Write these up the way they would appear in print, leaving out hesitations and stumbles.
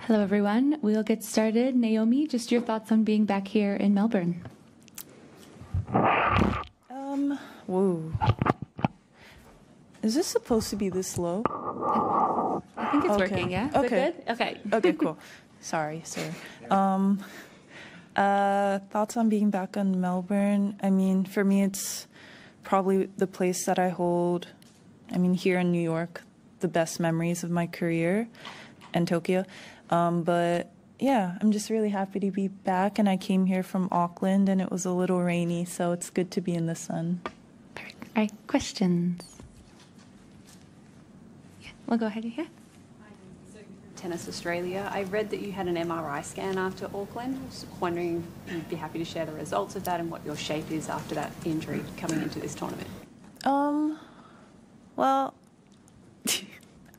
Hello, everyone. We'll get started. Naomi, just your thoughts on being back here in Melbourne. Whoa. Is this supposed to be this low? I think it's working, yeah? Is Okay. it good? Okay. Okay, cool. Sorry. Thoughts on being back in Melbourne. I mean, for me, it's probably the place that I hold, here in New York, the best memories of my career, and Tokyo. But yeah, I'm just really happy to be back, and I came here from Auckland, and it was a little rainy, so it's good to be in the sun. Perfect. All right, questions? Yeah, we'll go ahead here. Tennis Australia. I read that you had an MRI scan after Auckland. I was wondering if you'd be happy to share the results of that and what your shape is after that injury coming into this tournament. Well,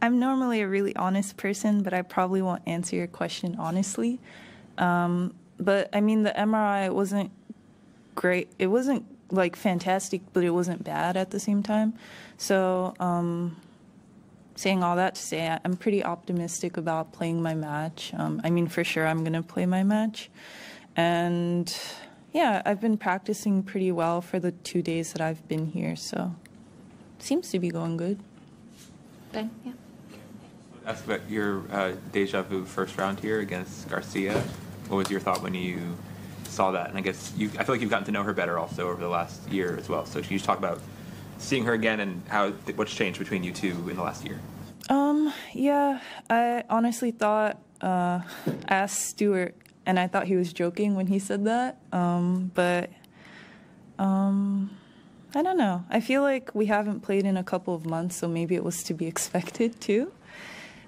I'm normally a really honest person, but I probably won't answer your question honestly. But I mean, the MRI wasn't great. It wasn't like fantastic, but it wasn't bad at the same time. So, saying all that to say, I'm pretty optimistic about playing my match. For sure I'm going to play my match. And yeah, I've been practicing pretty well for the 2 days that I've been here, so seems to be going good. Ben, yeah. Ask about your deja vu first round here against Garcia. What was your thought when you saw that? And I guess I feel like you've gotten to know her better also over the last year as well. So can you just talk about seeing her again and what's changed between you two in the last year? Yeah, I honestly thought, I asked Stuart, and I thought he was joking when he said that. But I don't know. I feel like we haven't played in a couple of months, so maybe it was to be expected too.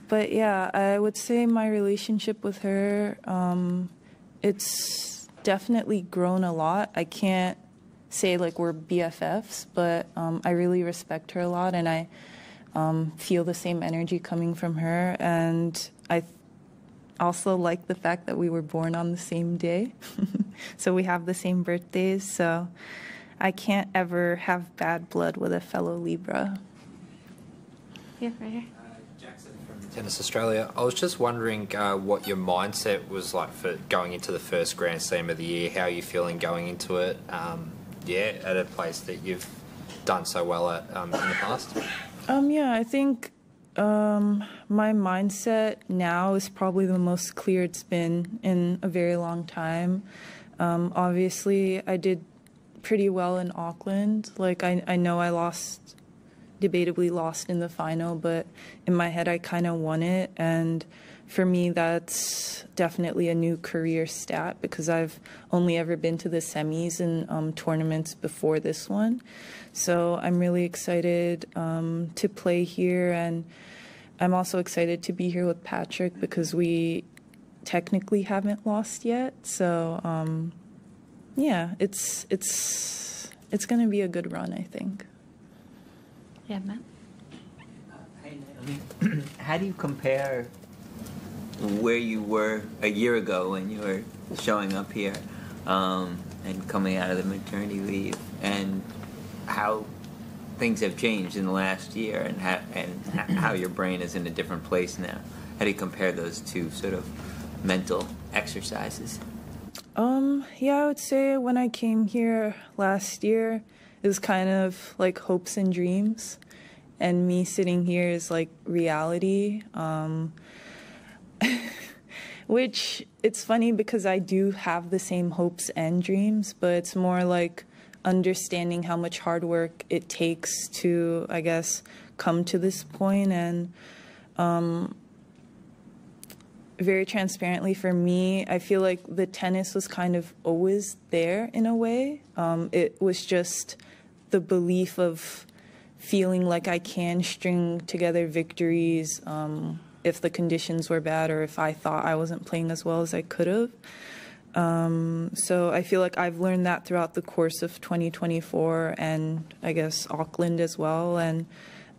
But yeah, I would say my relationship with her, it's definitely grown a lot. I can't say like we're BFFs, but I really respect her a lot, and I feel the same energy coming from her. And I also like the fact that we were born on the same day. So we have the same birthdays, so I can't ever have bad blood with a fellow Libra. Yeah, right here. Tennis Australia. I was just wondering what your mindset was like for going into the first Grand Slam of the year. How are you feeling going into it? At a place that you've done so well at in the past. I think my mindset now is probably the most clear it's been in a very long time. Obviously, I did pretty well in Auckland. Like I know I debatably lost in the final, but in my head I kind of won it, and for me that's definitely a new career stat because I've only ever been to the semis in tournaments before this one. So I'm really excited to play here, and I'm also excited to be here with Patrick because we technically haven't lost yet. So it's going to be a good run, I think. Yeah, Matt. Hey, Naomi. How do you compare where you were a year ago when you were showing up here and coming out of the maternity leave, and how things have changed in the last year, and how your brain is in a different place now? How do you compare those two sort of mental exercises? I would say when I came here last year, it was kind of like hopes and dreams, and me sitting here is like reality. Which it's funny because I do have the same hopes and dreams, but it's more like understanding how much hard work it takes to, I guess, come to this point. And very transparently for me, I feel like the tennis was kind of always there in a way. It was just the belief of feeling like I can string together victories if the conditions were bad or if I thought I wasn't playing as well as I could have. So I feel like I've learned that throughout the course of 2024 and I guess Auckland as well. And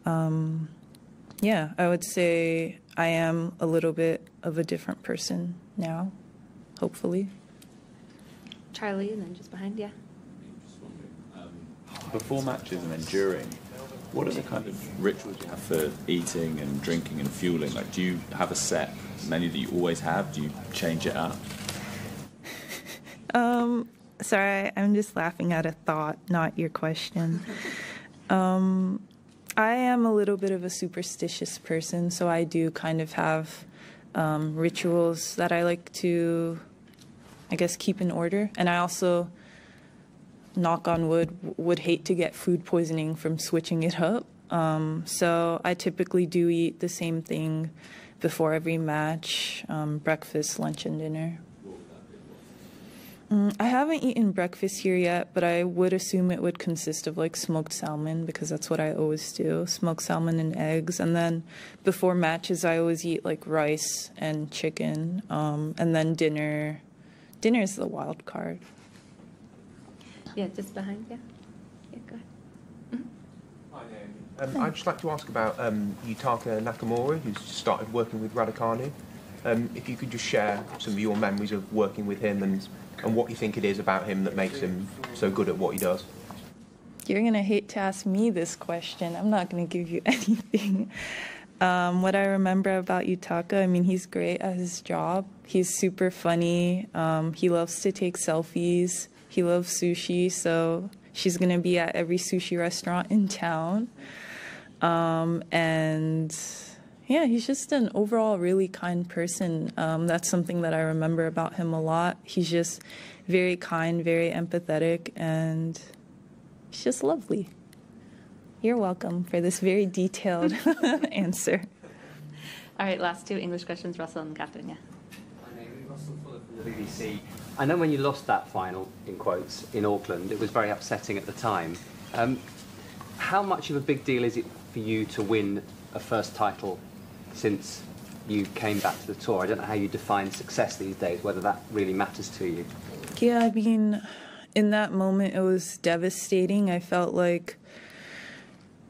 I would say I am a little bit of a different person now, hopefully. Charlie, and then just behind, yeah. Before matches and then during, What are the kind of rituals you have for eating and drinking and fueling? Like, do you have a set menu that you always have? Do you change it up? Sorry, I'm just laughing at a thought, not your question. I am a little bit of a superstitious person, so I do kind of have rituals that I like to, I guess, keep in order. And I also, knock on wood, would hate to get food poisoning from switching it up. So I typically do eat the same thing before every match, breakfast, lunch, and dinner. I haven't eaten breakfast here yet, but I would assume it would consist of like smoked salmon, because that's what I always do, smoked salmon and eggs. And then before matches, I always eat like rice and chicken. And then dinner is the wild card. Yeah, just behind you. Yeah, go ahead. Hi, Naomi. I'd just like to ask about Yutaka Nakamura, who's started working with Raducanu. If you could just share some of your memories of working with him and what you think it is about him that makes him so good at what he does. You're going to hate to ask me this question. I'm not going to give you anything. What I remember about Yutaka, I mean, he's great at his job. He's super funny. He loves to take selfies. He loves sushi, so she's going to be at every sushi restaurant in town. And yeah, he's just an overall really kind person. That's something that I remember about him a lot. He's just very kind, very empathetic, and he's just lovely. You're welcome for this very detailed answer. All right, last two English questions, Russell and Catherine, yeah. My name is Russell Fuller from the BBC. I know when you lost that final, in quotes, in Auckland, it was very upsetting at the time. How much of a big deal is it for you to win a first title since you came back to the tour? I don't know how you define success these days, whether that really matters to you. Yeah, I mean, in that moment, it was devastating. I felt like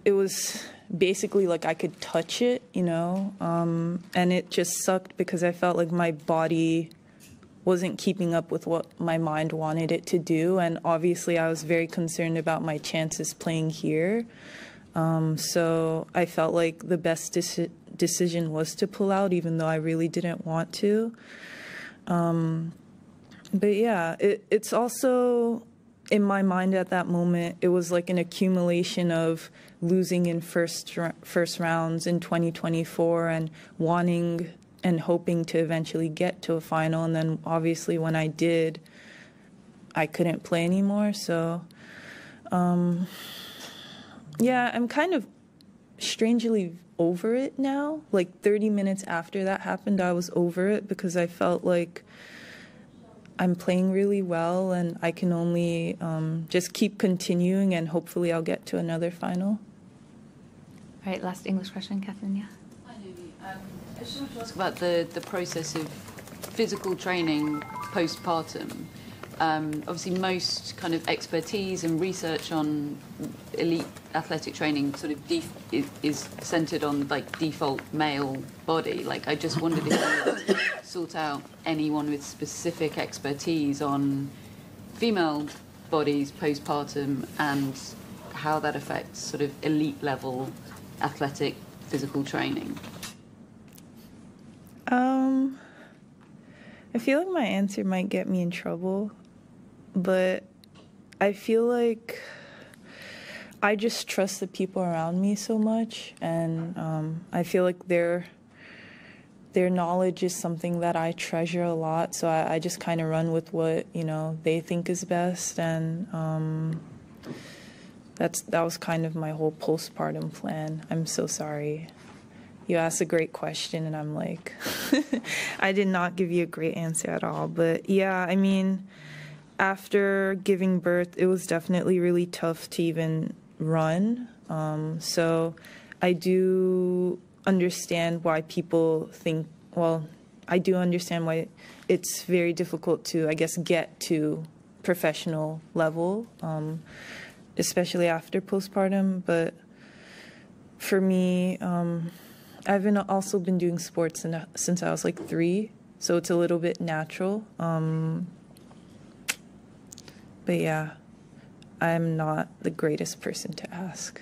it was basically like I could touch it, you know, and it just sucked because I felt like my body wasn't keeping up with what my mind wanted it to do, and obviously I was very concerned about my chances playing here. So I felt like the best decision was to pull out, even though I really didn't want to. But yeah, it's also, in my mind at that moment, it was like an accumulation of losing in first rounds in 2024 and wanting and hoping to eventually get to a final. And then obviously when I did, I couldn't play anymore. So yeah, I'm kind of strangely over it now. Like 30 minutes after that happened, I was over it because I felt like I'm playing really well and I can only just keep continuing and hopefully I'll get to another final. All right, last English question, Catherine, yeah. Hi, Naomi. I just wanted to ask about the process of physical training postpartum. Obviously, most kind of expertise and research on elite athletic training sort of is centred on like default male body. Like, I just wondered if you would sort out anyone with specific expertise on female bodies postpartum and how that affects sort of elite level athletic physical training. I feel like my answer might get me in trouble, but I feel like I just trust the people around me so much, and I feel like their knowledge is something that I treasure a lot, so I just kind of run with what, you know, they think is best, and that was kind of my whole postpartum plan. I'm so sorry. You asked a great question, and I'm like, I did not give you a great answer at all. But yeah, I mean, after giving birth, it was definitely really tough to even run. So I do understand why people think, well, I do understand why it's very difficult to, I guess, get to professional level, especially after postpartum. But for me, I've also been doing sports since I was like 3, so it's a little bit natural. But yeah, I'm not the greatest person to ask.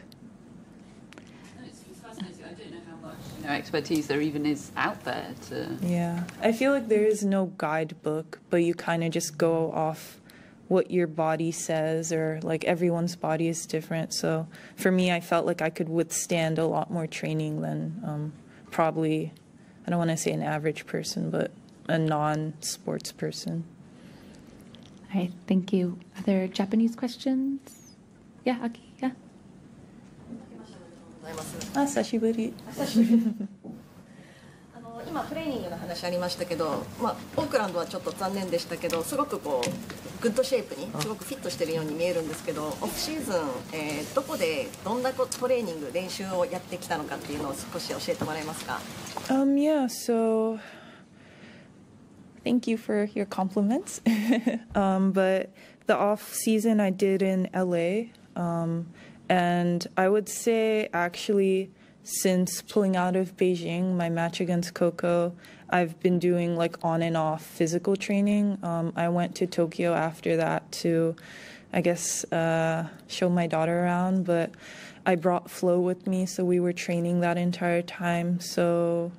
expertise there even is out there to... Yeah, I feel like there is no guidebook, but you kind of just go off what your body says, or like everyone's body is different. So for me, I felt like I could withstand a lot more training than probably, I don't want to say an average person, but a non-sports person. All right, thank you. Are there Japanese questions? Yeah, Aki, yeah. 久しぶり。今トレーニングの話ありましたけど、オークランドはちょっと残念でしたけど、すごくこうグッドシェイプにすごくフィットしてるように見えるんですけど、オフシーズン、どこでどんなトレーニング練習をやってきたのかっていうのを少し教えてもらえますか？ Yeah, so thank you for your compliments. But the off season I did in LA, and I would say actually since pulling out of Beijing, my match against Coco, I've been doing like on and off physical training. I went to Tokyo after that to, I guess, show my daughter around, but I brought Flo with me, so we were training that entire time. So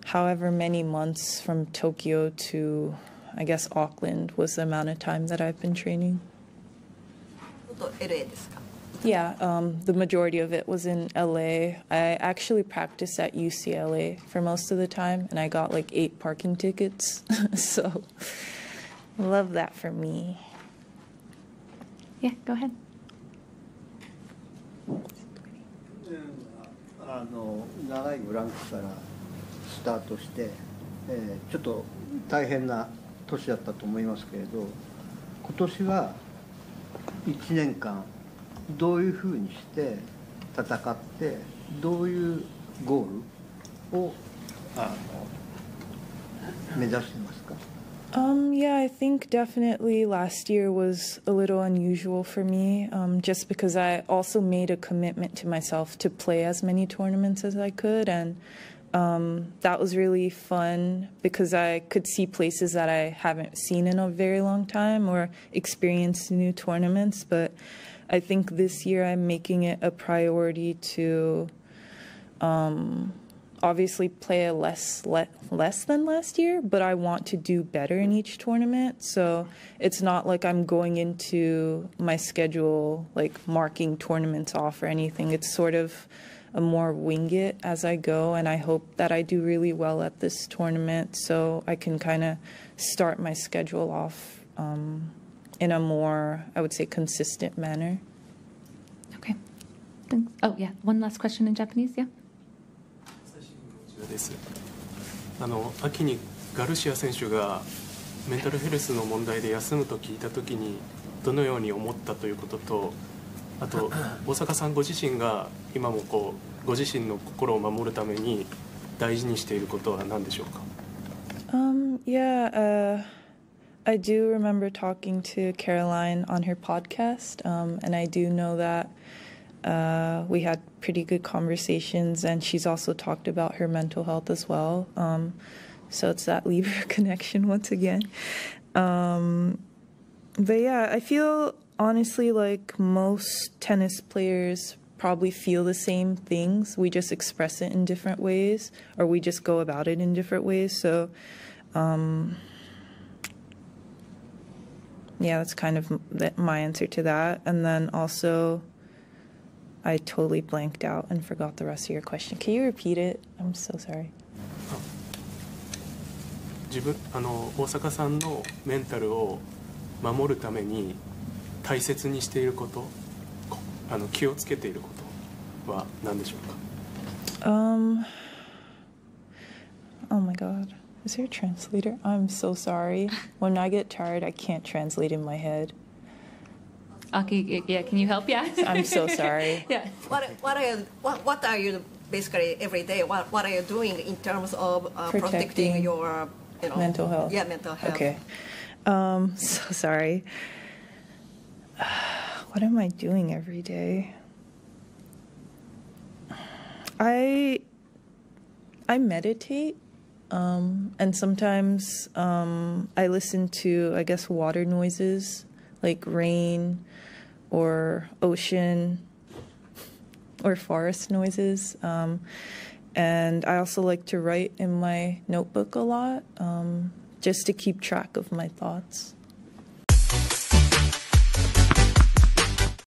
however many months from Tokyo to, I guess, Auckland was the amount of time that I've been training. Yeah, the majority of it was in LA. I actually practiced at UCLA for most of the time, and I got like 8 parking tickets. So, love that for me. Yeah, go ahead. 長いブランクからスタートして、ちょっと大変な年だったと思いますけれど、今年は1年間どういうふうにして戦ってどういうゴールを目指してますか？ Yeah, I think definitely last year was a little unusual for me, just because I also made a commitment to myself to play as many tournaments as I could, and that was really fun because I could see places that I haven't seen in a very long time or experience new tournaments. But I think this year I'm making it a priority to obviously play less than last year, but I want to do better in each tournament. So it's not like I'm going into my schedule like marking tournaments off or anything. It's sort of a more wing it as I go, and I hope that I do really well at this tournament so I can kind of start my schedule off in a more, I would say, consistent manner. Okay. Thanks. Oh, yeah. One last question in Japanese, yeah? 秋にガルシア選手がメンタルヘルスの問題で休むと聞いたときにどのように思ったということと、あと大坂さんご自身が今もこうご自身の心を守るために大事にしていることは何でしょうか？ I do remember talking to Caroline on her podcast, and I do know that we had pretty good conversations, and she's also talked about her mental health as well. So it's that Libra connection once again. But yeah, I feel honestly like most tennis players probably feel the same things. We just express it in different ways, or we just go about it in different ways. So yeah, that's kind of my answer to that. And then also, I totally blanked out and forgot the rest of your question. Can you repeat it? I'm so sorry. 大坂さんのメンタルを守るために大切にしていること、気をつけていることは何でしょうか？ Oh my God. Is there a translator? I'm so sorry. When I get tired, I can't translate in my head. Aki, yeah, can you help? Yeah. I'm so sorry. Yeah. What are you basically every day? What are you doing in terms of protecting your mental health? Yeah, mental health. Okay. So sorry. What am I doing every day? I meditate. And sometimes I listen to, I guess, water noises like rain or ocean or forest noises. And I also like to write in my notebook a lot, just to keep track of my thoughts.